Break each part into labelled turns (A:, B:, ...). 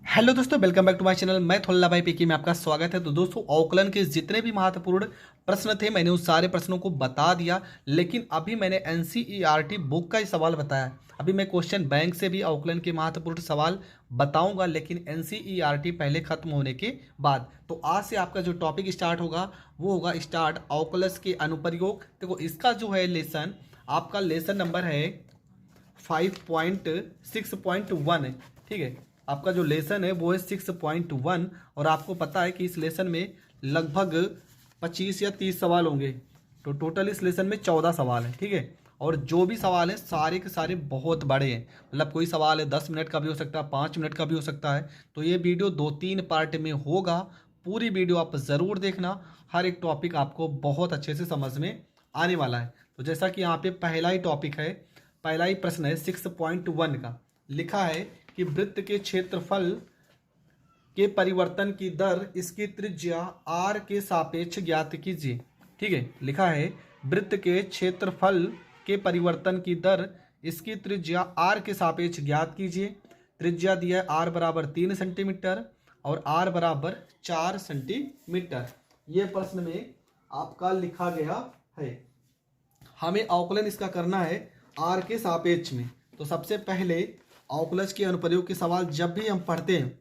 A: Hello दोस्तों, welcome back to my channel. मैं थोल्ला भाई पीके में आपका स्वागत है। तो दोस्तों, औकलन के जितने भी महत्वपूर्ण प्रश्न थे मैंने उस सारे प्रश्नों को बता दिया, लेकिन अभी मैंने एनसीईआरटी बुक का ही सवाल बताया। अभी मैं क्वेश्चन बैंक से भी औकलन के महत्वपूर्ण सवाल बताऊंगा, लेकिन एनसीईआरटी पहले खत्म होने के बाद। तो आज से आपका जो टॉपिक स्टार्ट होगा वो होगा स्टार्ट औकलस के अनुप्रयोग। देखो, इसका जो है लेसन, आपका लेसन नंबर है 5.6.1 है। ठीक है, आपका जो लेसन है वो है 6.1, और आपको पता है कि इस लेसन में लगभग 25 या 30 सवाल होंगे। तो टोटल इस लेसन में 14 सवाल है। ठीक है, और जो भी सवाल हैं सारे के सारे बहुत बड़े हैं। मतलब कोई सवाल है 10 मिनट का भी हो सकता है, 5 मिनट का भी हो सकता है। तो ये वीडियो 2-3 पार्ट में होगा। पूरी वीडियो आप ज़रूर देखना। हर एक टॉपिक आपको बहुत अच्छे से समझ में आने वाला है। तो जैसा कि यहाँ पे पहला ही टॉपिक है, पहला ही प्रश्न है 6.1 का। लिखा है कि वृत्त के क्षेत्रफल के परिवर्तन की दर इसकी त्रिज्या r के सापेक्ष ज्ञात कीजिए। ठीक है, लिखा है वृत्त के क्षेत्रफल के परिवर्तन की दर इसकी त्रिज्या r के सापेक्ष ज्ञात कीजिए। त्रिज्या दिया है r बराबर 3 सेंटीमीटर और r बराबर 4 सेंटीमीटर। ये प्रश्न में आपका लिखा गया है। हमें अवकलन इसका करना है r के सापेक्ष में। तो सबसे पहले अवकलज के अनुप्रयोग के सवाल जब भी हम पढ़ते हैं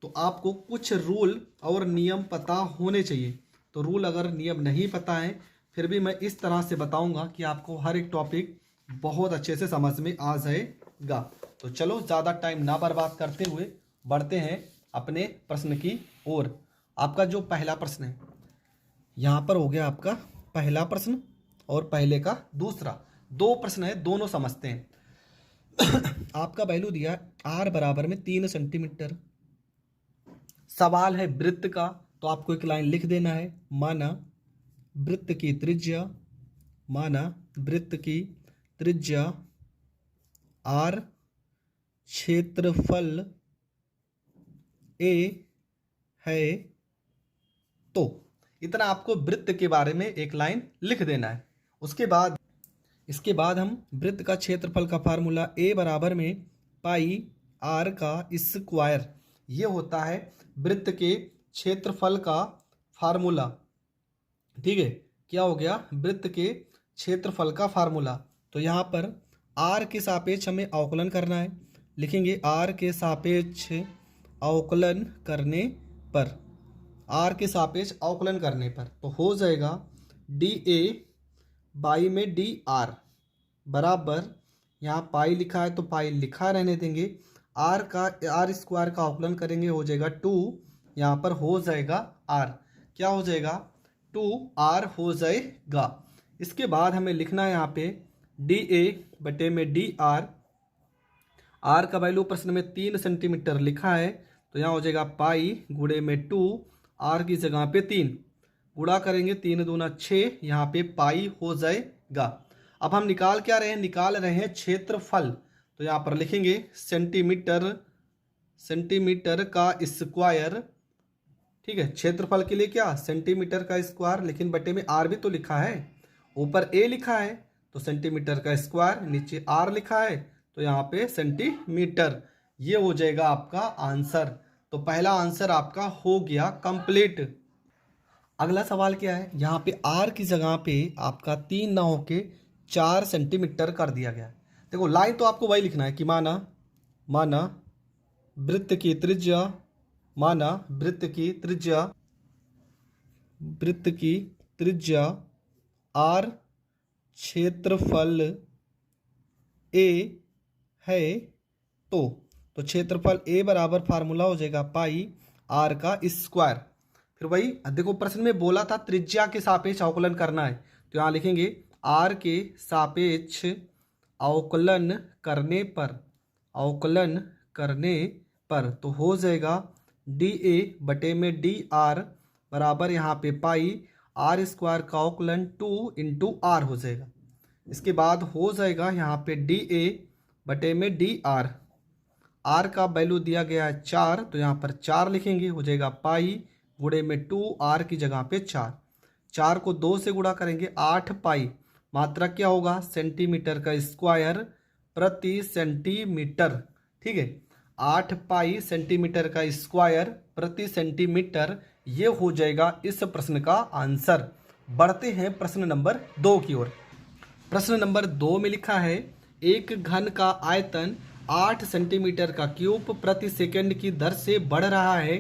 A: तो आपको कुछ रूल और नियम पता होने चाहिए। तो रूल अगर नियम नहीं पता है फिर भी मैं इस तरह से बताऊंगा कि आपको हर एक टॉपिक बहुत अच्छे से समझ में आ जाएगा। तो चलो, ज़्यादा टाइम ना बर्बाद करते हुए बढ़ते हैं अपने प्रश्न की ओर। आपका जो पहला प्रश्न है, यहाँ पर हो गया आपका पहला प्रश्न और पहले का दूसरा। दो प्रश्न है, दोनों समझते हैं। आपका वैल्यू दिया r बराबर में 3 सेंटीमीटर। सवाल है वृत्त का, तो आपको एक लाइन लिख देना है। माना वृत्त की त्रिज्या, माना वृत्त की त्रिज्या r, क्षेत्रफल a है। तो इतना आपको वृत्त के बारे में एक लाइन लिख देना है। इसके बाद हम वृत्त का क्षेत्रफल का फार्मूला a बराबर में पाई r का स्क्वायर, ये होता है वृत्त के क्षेत्रफल का फार्मूला। ठीक है, क्या हो गया? वृत्त के क्षेत्रफल का फार्मूला। तो यहाँ पर r के सापेक्ष हमें अवकलन करना है। लिखेंगे r के सापेक्ष अवकलन करने पर, r के सापेक्ष अवकलन करने पर तो हो जाएगा dA बाई में dr बराबर, यहाँ पाई लिखा है तो पाई लिखा रहने देंगे। r स्क्वायर का अवकलन करेंगे, हो जाएगा 2। यहाँ पर हो जाएगा r, क्या हो जाएगा? 2r हो जाएगा। इसके बाद हमें लिखना है यहाँ पे dA बटे में dr। r का वैल्यू प्रश्न में 3 सेंटीमीटर लिखा है, तो यहाँ हो जाएगा पाई गुणे में 2, r की जगह पे 3 गुणा करेंगे, 3 दूना 6, यहाँ पे पाई हो जाएगा। अब हम निकाल क्या रहे हैं? निकाल रहे हैं क्षेत्रफल। तो यहाँ पर लिखेंगे सेंटीमीटर का स्क्वायर। ठीक है, क्षेत्रफल के लिए क्या? सेंटीमीटर का स्क्वायर, लेकिन बटे में आर भी तो लिखा है। ऊपर ए लिखा है तो सेंटीमीटर का स्क्वायर, नीचे आर लिखा है तो यहाँ पे सेंटीमीटर। ये हो जाएगा आपका आंसर। तो पहला आंसर आपका हो गया कंप्लीट। अगला सवाल क्या है? यहाँ पे आर की जगह पे आपका 3 ना होके 4 सेंटीमीटर कर दिया गया है। देखो, लाइन तो आपको वही लिखना है कि माना वृत्त की त्रिज्या, माना वृत्त की त्रिज्या आर, क्षेत्रफल ए है। तो क्षेत्रफल ए बराबर फार्मूला हो जाएगा पाई आर का स्क्वायर। फिर वही देखो, प्रश्न में बोला था त्रिज्या के सापेक्ष अवकलन करना है, तो यहाँ लिखेंगे आर के सापेक्ष अवकलन करने पर तो हो जाएगा dA बटे में dr बराबर, यहाँ पे पाई आर स्क्वायर का अवकलन 2 इंटू आर हो जाएगा। इसके बाद हो जाएगा यहाँ पे dA बटे में dr। r का वैल्यू दिया गया है 4, तो यहाँ पर 4 लिखेंगे, हो जाएगा पाई गुणे में 2, r की जगह पे 4 को 2 से गुणा करेंगे 8 पाई। मात्रा क्या होगा? सेंटीमीटर का स्क्वायर प्रति सेंटीमीटर। ठीक है, 8 पाई सेंटीमीटर का स्क्वायर प्रति सेंटीमीटर, ये हो जाएगा इस प्रश्न का आंसर। बढ़ते हैं प्रश्न नंबर 2 की ओर। प्रश्न नंबर 2 में लिखा है एक घन का आयतन 8 सेंटीमीटर का क्यूब प्रति सेकंड की दर से बढ़ रहा है।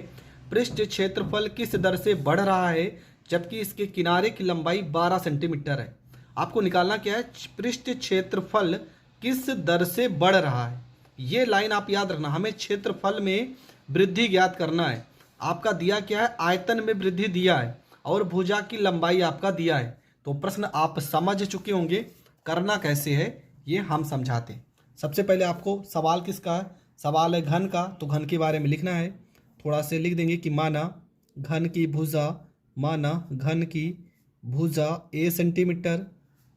A: पृष्ठ क्षेत्रफल किस दर से बढ़ रहा है जबकि इसके किनारे की लंबाई 12 सेंटीमीटर है। आपको निकालना क्या है, पृष्ठ क्षेत्रफल किस दर से बढ़ रहा है। ये लाइन आप याद रखना, हमें क्षेत्रफल में वृद्धि ज्ञात करना है। आपका दिया क्या है, आयतन में वृद्धि दिया है और भुजा की लंबाई आपका दिया है। तो प्रश्न आप समझ चुके होंगे, करना कैसे है ये हम समझाते हैं। सबसे पहले आपको सवाल किसका है, सवाल है घन का, तो घन के बारे में लिखना है। थोड़ा से लिख देंगे कि माना घन की भुजा, माना घन की भुजा a सेंटीमीटर,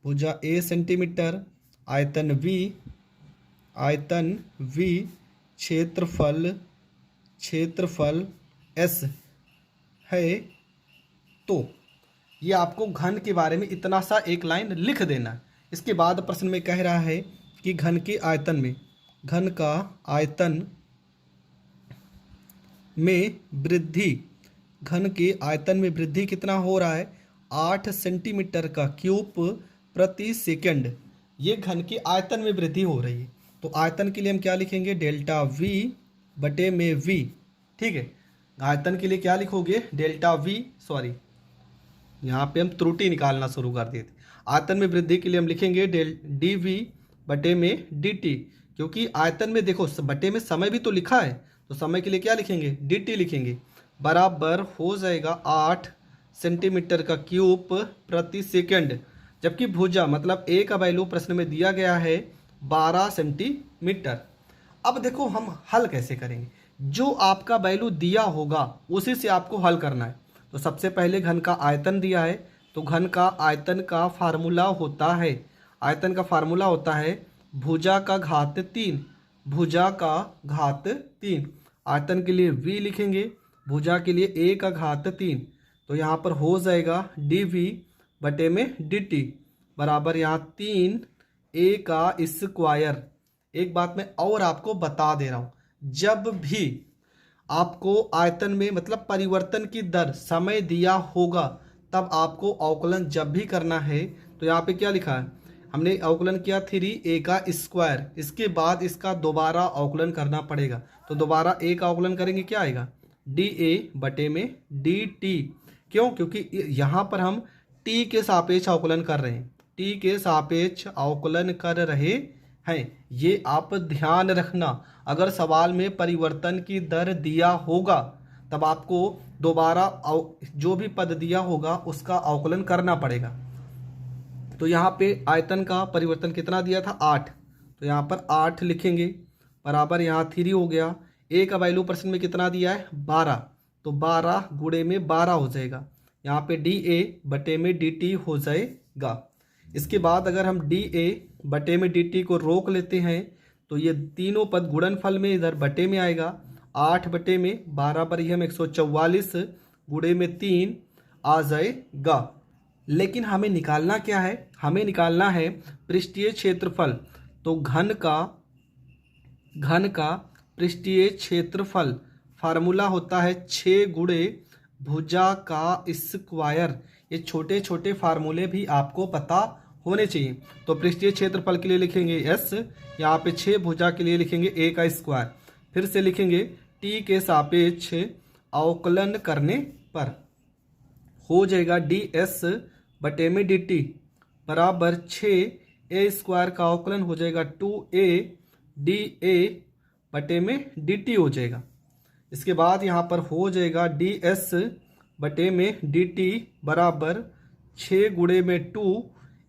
A: भुजा a सेंटीमीटर, आयतन v, क्षेत्रफल s है। तो ये आपको घन के बारे में इतना सा एक लाइन लिख देना है। इसके बाद प्रश्न में कह रहा है कि घन के आयतन में, घन का आयतन में वृद्धि, घन के आयतन में वृद्धि कितना हो रहा है, 8 सेंटीमीटर का क्यूब प्रति सेकंड। ये घन के आयतन में वृद्धि हो रही है। तो आयतन के लिए हम क्या लिखेंगे, डेल्टा v बटे में v। ठीक है, आयतन के लिए क्या लिखोगे, डेल्टा v, सॉरी यहाँ पे हम त्रुटि निकालना शुरू कर दिए थे। आयतन में वृद्धि के लिए हम लिखेंगे dv बटे में dt, क्योंकि आयतन में देखो बटे में समय भी तो लिखा है, तो समय के लिए क्या लिखेंगे, dt लिखेंगे। बराबर हो जाएगा 8 सेंटीमीटर का क्यूब प्रति सेकंड, जबकि भुजा मतलब a का वैल्यू प्रश्न में दिया गया है 12 सेंटीमीटर। अब देखो हम हल कैसे करेंगे, जो आपका वैल्यू दिया होगा उसी से आपको हल करना है। तो सबसे पहले घन का आयतन दिया है, तो घन का आयतन का फार्मूला होता है, आयतन का फार्मूला होता है भुजा का घात 3, भुजा का घात 3। आयतन के लिए v लिखेंगे, भुजा के लिए a का घात 3। तो यहाँ पर हो जाएगा dv बटे में dt बराबर यहाँ 3 a का स्क्वायर। एक बात मैं और आपको बता दे रहा हूँ, जब भी आपको आयतन में मतलब परिवर्तन की दर समय दिया होगा तब आपको अवकलन जब भी करना है, तो यहाँ पे क्या लिखा है, हमने अवकलन किया 3a का स्क्वायर, इसके बाद इसका दोबारा अवकलन करना पड़ेगा। तो दोबारा a का अवकलन करेंगे, क्या आएगा, dA बटे में dt। क्यों, क्योंकि यहाँ पर हम t के सापेक्ष अवकलन कर रहे हैं, t के सापेक्ष अवकलन कर रहे हैं। ये आप ध्यान रखना, अगर सवाल में परिवर्तन की दर दिया होगा तब आपको दोबारा जो भी पद दिया होगा उसका अवकलन करना पड़ेगा। तो यहाँ पे आयतन का परिवर्तन कितना दिया था, 8, तो यहाँ पर 8 लिखेंगे बराबर यहाँ 3 हो गया। a का वैल्यू प्रश्न में कितना दिया है, 12, तो 12 गुणे में 12 हो जाएगा। यहाँ पे dA बटे में dt हो जाएगा। इसके बाद अगर हम dA बटे में dt को रोक लेते हैं तो ये तीनों पद गुणनफल में इधर बटे में आएगा। 8 बटे में 12 पर ही हम 144 गुणे में 3 आ जाएगा। लेकिन हमें निकालना क्या है, हमें निकालना है पृष्ठीय क्षेत्रफल। तो घन का पृष्ठीय क्षेत्रफल फार्मूला होता है 6 गुणे भुजा का स्क्वायर। ये छोटे छोटे फार्मूले भी आपको पता होने चाहिए। तो पृष्ठीय क्षेत्रफल के लिए लिखेंगे s, यहाँ पे 6, भुजा के लिए लिखेंगे a का स्क्वायर। फिर से लिखेंगे t के सापेक्ष अवकलन करने पर हो जाएगा ds बटे में dt बराबर 6a स्क्वायर का अवकलन हो जाएगा 2a dA बटे में dt हो जाएगा। इसके बाद यहाँ पर हो जाएगा ds बटे में dt बराबर 6 गुणे में 2,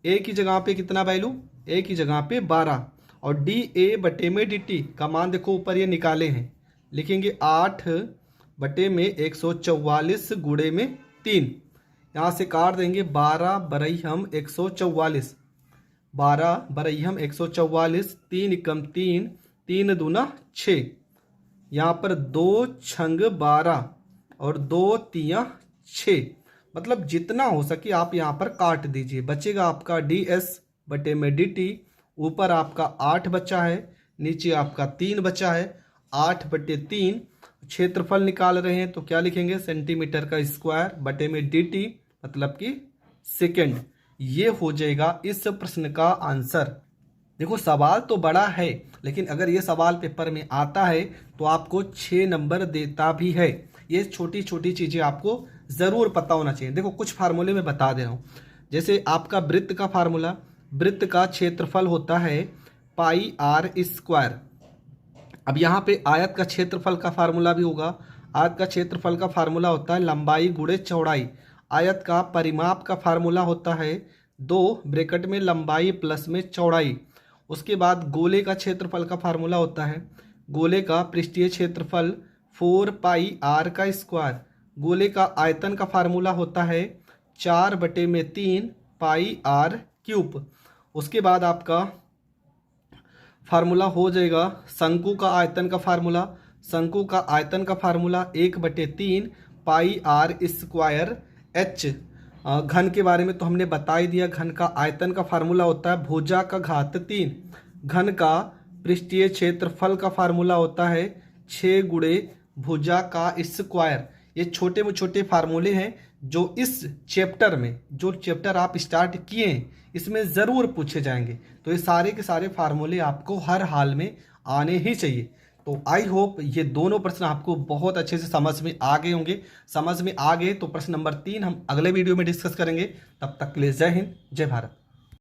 A: a की जगह पे कितना वैल्यू, a की जगह पे 12, और dA बटे में dt का मान देखो ऊपर ये निकाले हैं, लिखेंगे 8 बटे में 144 गुणे में 3। यहाँ से काट देंगे 12 बरई हम 144, 12 बरई हम 144, 3 एकम 3, 3 दूना 6, यहाँ पर 2 छंग 12 और 2 तियाँ 6, मतलब जितना हो सके आप यहाँ पर काट दीजिए। बचेगा आपका ds बटे में dt, ऊपर आपका 8 बचा है, नीचे आपका 3 बचा है। 8/3। क्षेत्रफल निकाल रहे हैं तो क्या लिखेंगे, सेंटीमीटर का स्क्वायर बटे में dt, मतलब कि सेकेंड। ये हो जाएगा इस प्रश्न का आंसर। देखो सवाल तो बड़ा है, लेकिन अगर ये सवाल पेपर में आता है तो आपको 6 नंबर देता भी है। ये छोटी छोटी चीज़ें आपको ज़रूर पता होना चाहिए। देखो कुछ फार्मूले मैं बता दे रहा हूँ। जैसे आपका वृत्त का फार्मूला, वृत्त का क्षेत्रफल होता है पाई आर स्क्वायर। अब यहाँ पे आयत का क्षेत्रफल का फार्मूला भी होगा। आयत का क्षेत्रफल का फार्मूला होता है लंबाई गुणे चौड़ाई। आयत का परिमाप का फार्मूला होता है 2 ब्रैकेट में लंबाई प्लस में चौड़ाई। उसके बाद गोले का क्षेत्रफल का फार्मूला होता है, गोले का पृष्ठीय क्षेत्रफल 4 पाई आर का स्क्वायर। गोले का आयतन का फार्मूला होता है 4/3 पाई आर क्यूब। उसके बाद आपका फार्मूला हो जाएगा शंकु का आयतन का फार्मूला। शंकु का आयतन का formula 1/3 pi r square h. घन के बारे में तो हमने बता ही दिया। घन का आयतन का फार्मूला होता है भुजा का घात 3। घन का पृष्ठीय क्षेत्रफल का फार्मूला होता है 6 गुणे भुजा का स्क्वायर। ये छोटे में छोटे फार्मूले हैं जो इस चैप्टर में, जो चैप्टर आप स्टार्ट किए हैं, इसमें ज़रूर पूछे जाएंगे। तो ये सारे के सारे फार्मूले आपको हर हाल में आने ही चाहिए। तो आई होप ये दोनों प्रश्न आपको बहुत अच्छे से समझ में आ गए होंगे। समझ में आ गए तो प्रश्न नंबर 3 हम अगले वीडियो में डिस्कस करेंगे। तब तक के लिए जय हिंद, जय भारत।